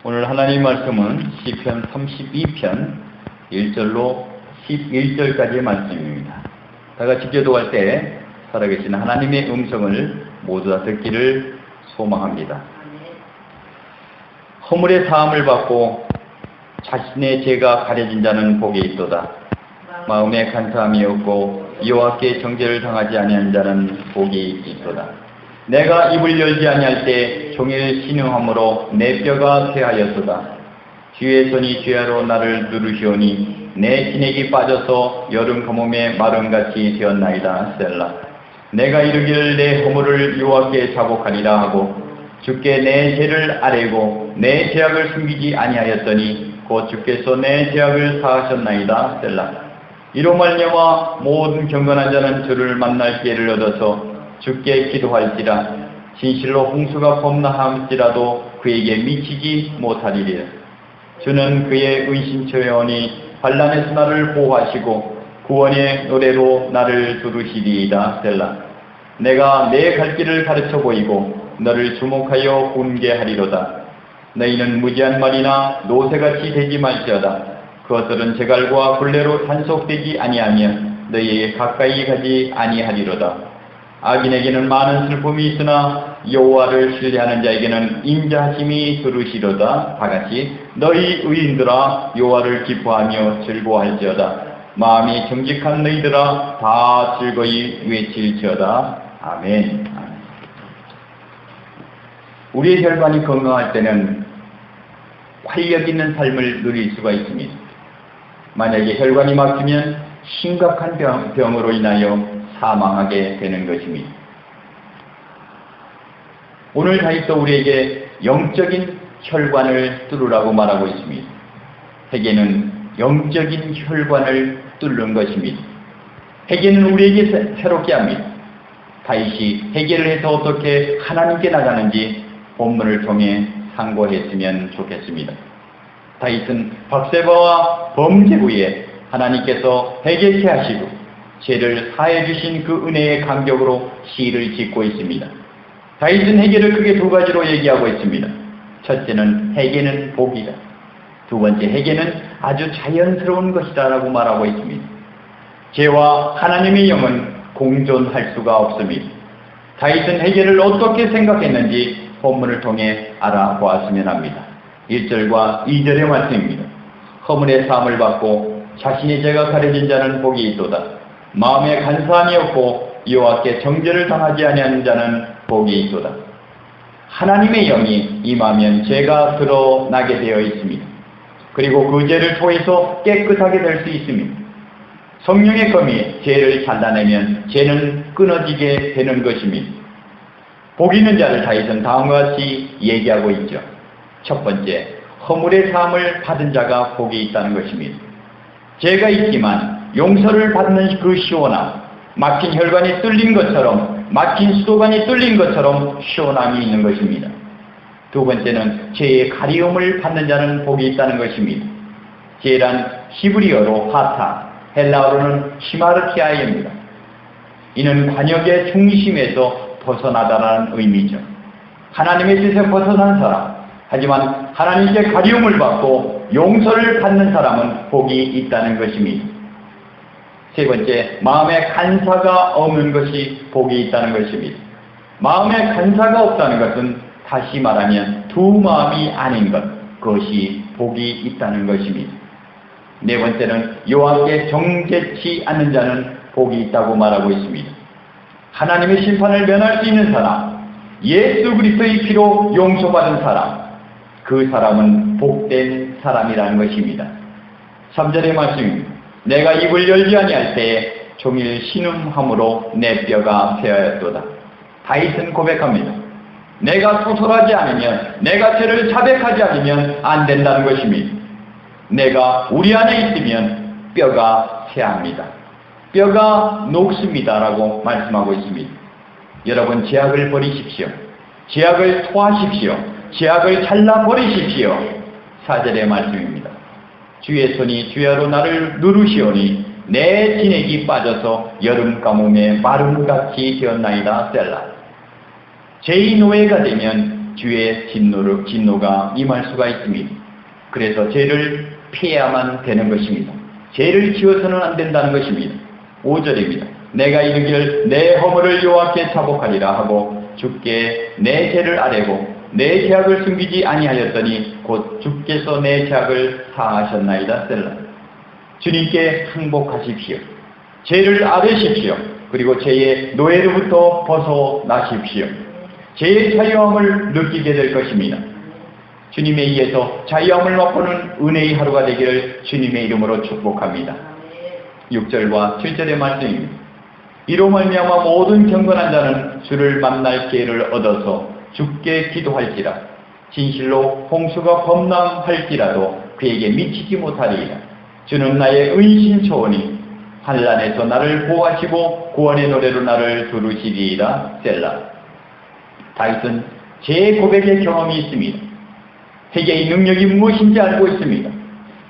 오늘 하나님 말씀은 시편 32편 1절로 11절까지의 말씀입니다. 다 같이 기도할 때 살아계신 하나님의 음성을 모두 다 듣기를 소망합니다. 허물의 사함을 받고 자신의 죄가 가려진 자는 복이 있도다. 마음에 간사함이 없고 여호와께 정죄를 당하지 아니한 자는 복이 있도다. 내가 입을 열지 아니할 때 종일 신음함으로 내 뼈가 쇠하였도다. 주의 손이 주야로 나를 누르시오니 내 진액이 빠져서 여름 가뭄에 마름같이 되었나이다. 셀라. 내가 이르기를 내 허물을 여호와께 자복하리라 하고 주께 내 죄를 아뢰고 내 죄악을 숨기지 아니하였더니 곧 주께서 내 죄악을 사하셨나이다. 셀라. 이로 말미암아 모든 경건한 자는 주를 만날 기회를 얻어서 주께 기도할지라. 진실로 홍수가 범람할지라도 그에게 미치지 못하리라. 주는 그의 은신처여오니 환난에서 나를 보호하시고 구원의 노래로 나를 두르시리이다. 셀라. 내가 내 갈 길을 가르쳐 보이고 너를 주목하여 훈계하리로다. 너희는 무지한 말이나 노새같이 되지 말지어다. 그것들은 제갈과 굴레로 단속되지 아니하며 너희에게 가까이 가지 아니하리로다. 악인에게는 많은 슬픔이 있으나 여호와를 신뢰하는 자에게는 인자하심이 두루시로다. 다같이 너희 의인들아 여호와를 기뻐하며 즐거워할지어다. 마음이 정직한 너희들아 다 즐거이 외칠지어다. 아멘. 우리의 혈관이 건강할 때는 활력 있는 삶을 누릴 수가 있습니다. 만약에 혈관이 막히면 심각한 병으로 인하여 사망하게 되는 것입니다. 오늘 다윗도 우리에게 영적인 혈관을 뚫으라고 말하고 있습니다. 회개는 영적인 혈관을 뚫는 것입니다. 회개는 우리에게 새롭게 합니다. 다윗이 회개를 해서 어떻게 하나님께 나가는지 본문을 통해 상고했으면 좋겠습니다. 다윗은 밧세바와 범죄 후에 하나님께서 회개케 하시고 죄를 사해 주신 그 은혜의 감격으로 시를 짓고 있습니다. 다윗은 회개를 크게 두 가지로 얘기하고 있습니다. 첫째는 회개는 복이다. 두 번째, 회개는 아주 자연스러운 것이다 라고 말하고 있습니다. 죄와 하나님의 영은 공존할 수가 없습니다. 다윗은 회개를 어떻게 생각했는지 본문을 통해 알아보았으면 합니다. 1절과 2절의 말씀입니다. 허물의 사함을 받고 자신의 죄가 가려진 자는 복이 있도다. 마음에 간사함이 없고 여호와께 정죄를 당하지 아니하는 자는 복이 있도다. 하나님의 영이 임하면 죄가 드러나게 되어 있습니다. 그리고 그 죄를 통해서 깨끗하게 될 수 있습니다. 성령의 검이 죄를 잘라내면 죄는 끊어지게 되는 것입니다. 복 있는 자를 다윗은 다음과 같이 얘기하고 있죠. 첫 번째, 허물의 사함을 받은 자가 복이 있다는 것입니다. 죄가 있지만 용서를 받는 그 시원함, 막힌 혈관이 뚫린 것처럼, 막힌 수도관이 뚫린 것처럼 시원함이 있는 것입니다. 두 번째는 죄의 가리움을 받는 자는 복이 있다는 것입니다. 죄란 히브리어로 하타, 헬라어로는 시마르키아입니다. 이는 관역의 중심에서 벗어나다라는 의미죠. 하나님의 뜻에 벗어난 사람, 하지만 하나님께 가리움을 받고 용서를 받는 사람은 복이 있다는 것입니다. 세 번째, 마음에 간사가 없는 것이 복이 있다는 것입니다. 마음에 간사가 없다는 것은 다시 말하면 두 마음이 아닌 것, 그것이 복이 있다는 것입니다. 네 번째는 여호와께 정죄치 않는 자는 복이 있다고 말하고 있습니다. 하나님의 심판을 면할 수 있는 사람, 예수 그리스도의 피로 용서받은 사람, 그 사람은 복된 사람이라는 것입니다. 3절의 말씀입니다. 내가 입을 열지 아니할 때에 종일 신음함으로 내 뼈가 쇠하였도다. 다윗은 고백합니다. 내가 소설하지 않으면, 내가 죄를 자백하지 않으면 안 된다는 것입니다. 내가 우리 안에 있으면 뼈가 쇠합니다. 뼈가 녹습니다 라고 말씀하고 있습니다. 여러분, 죄악을 버리십시오. 죄악을 토하십시오. 죄악을 잘라버리십시오. 4절의 말씀입니다. 주의 손이 주야로 나를 누르시오니 내 진액이 빠져서 여름 가뭄에 마름같이 되었나이다. 셀라. 죄의 노예가 되면 주의 진노가 임할 수가 있습니다. 그래서 죄를 피해야만 되는 것입니다. 죄를 지어서는 안 된다는 것입니다. 5절입니다. 내가 이르기를 내 허물을 여호와께 자복하리라 하고 주께 내 죄를 아뢰고 내 죄악을 숨기지 아니하였더니 곧 주께서 내 죄악을 사하셨나이다. 셀라. 주님께 항복하십시오. 죄를 아뢰십시오. 그리고 죄의 노예로부터 벗어나십시오. 죄의 자유함을 느끼게 될 것입니다. 주님에 의해서 자유함을 맛보는 은혜의 하루가 되기를 주님의 이름으로 축복합니다. 6절과 7절의 말씀입니다. 이로 말미암아 모든 경건한 자는 주를 만날 기회를 얻어서 주께 기도할지라. 진실로 홍수가 범람할지라도 그에게 미치지 못하리이다. 주는 나의 은신처오니 환난에서 나를 보호하시고 구원의 노래로 나를 부르시리이다. 셀라. 다윗은 제 고백의 경험이 있습니다. 회개의 능력이 무엇인지 알고 있습니다.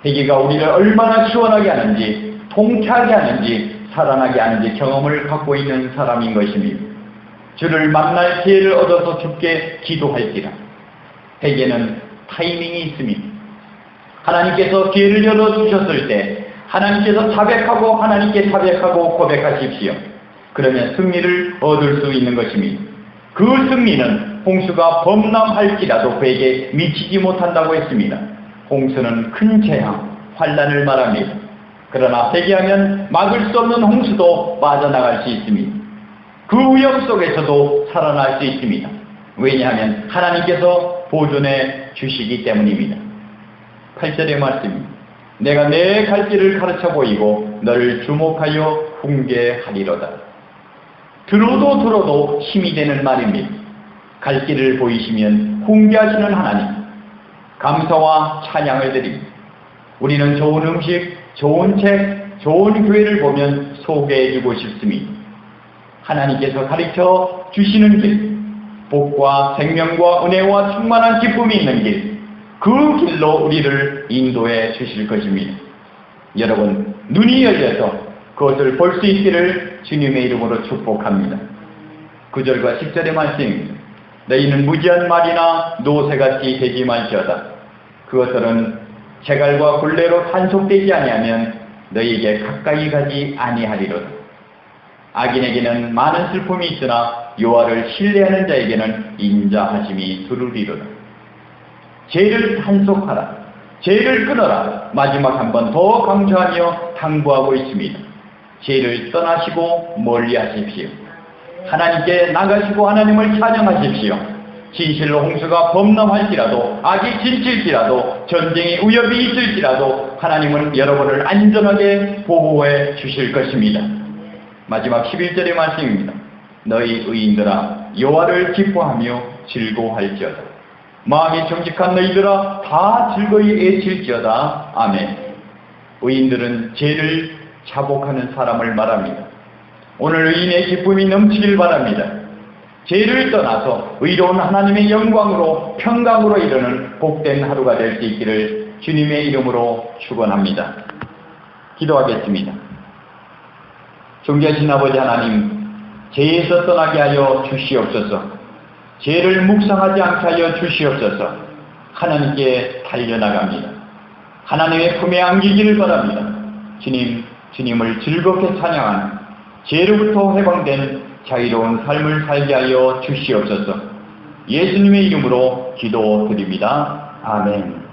회개가 우리를 얼마나 시원하게 하는지, 통쾌하게 하는지, 살아나게 하는지 경험을 갖고 있는 사람인 것입니다. 주를 만날 기회를 얻어서 주께 기도할지라. 회개는 타이밍이 있습니다. 하나님께서 기회를 열어주셨을 때 하나님께서 자백하고 하나님께 자백하고 고백하십시오. 그러면 승리를 얻을 수 있는 것입니다. 그 승리는 홍수가 범람할지라도 그에게 미치지 못한다고 했습니다. 홍수는 큰 재앙, 환난을 말합니다. 그러나 회개하면 막을 수 없는 홍수도 빠져나갈 수 있습니다. 그 위험 속에서도 살아날 수 있습니다. 왜냐하면 하나님께서 보존해 주시기 때문입니다. 8절의 말씀입니다. 내가 내 갈 길을 가르쳐 보이고 너를 주목하여 훈계하리로다. 들어도 힘이 되는 말입니다. 갈 길을 보이시면 훈계하시는 하나님, 감사와 찬양을 드립니다. 우리는 좋은 음식, 좋은 책, 좋은 교회를 보면 소개해주고 싶습니다. 하나님께서 가르쳐 주시는 길, 복과 생명과 은혜와 충만한 기쁨이 있는 길, 그 길로 우리를 인도해 주실 것입니다. 여러분, 눈이 열려서 그것을 볼 수 있기를 주님의 이름으로 축복합니다. 9절과 10절의 말씀입니다. 너희는 무지한 말이나 노새같이 되지 말지어다. 그것들은 재갈과 굴레로 단속되지 아니하면 너희에게 가까이 가지 아니하리로다. 악인에게는 많은 슬픔이 있으나 여호와를 신뢰하는 자에게는 인자하심이 두루리로다. 죄를 단속하라. 죄를 끊어라. 마지막 한 번 더 강조하며 당부하고 있습니다. 죄를 떠나시고 멀리하십시오. 하나님께 나가시고 하나님을 찬양하십시오. 진실로 홍수가 범람할지라도, 악이 진칠지라도, 전쟁의 위협이 있을지라도 하나님은 여러분을 안전하게 보호해 주실 것입니다. 마지막 11절의 말씀입니다. 너희 의인들아 여호와를 기뻐하며 즐거워할지어다. 마음이 정직한 너희들아 다 즐거이 애칠지어다. 아멘. 의인들은 죄를 자복하는 사람을 말합니다. 오늘 의인의 기쁨이 넘치길 바랍니다. 죄를 떠나서 의로운 하나님의 영광으로 평강으로 이르는 복된 하루가 될 수 있기를 주님의 이름으로 축원합니다. 기도하겠습니다. 존귀하신 아버지 하나님, 죄에서 떠나게 하여 주시옵소서. 죄를 묵상하지 않게 하여 주시옵소서. 하나님께 달려나갑니다. 하나님의 품에 안기기를 바랍니다. 주님을 즐겁게 찬양하는 죄로부터 해방된 자유로운 삶을 살게 하여 주시옵소서. 예수님의 이름으로 기도드립니다. 아멘.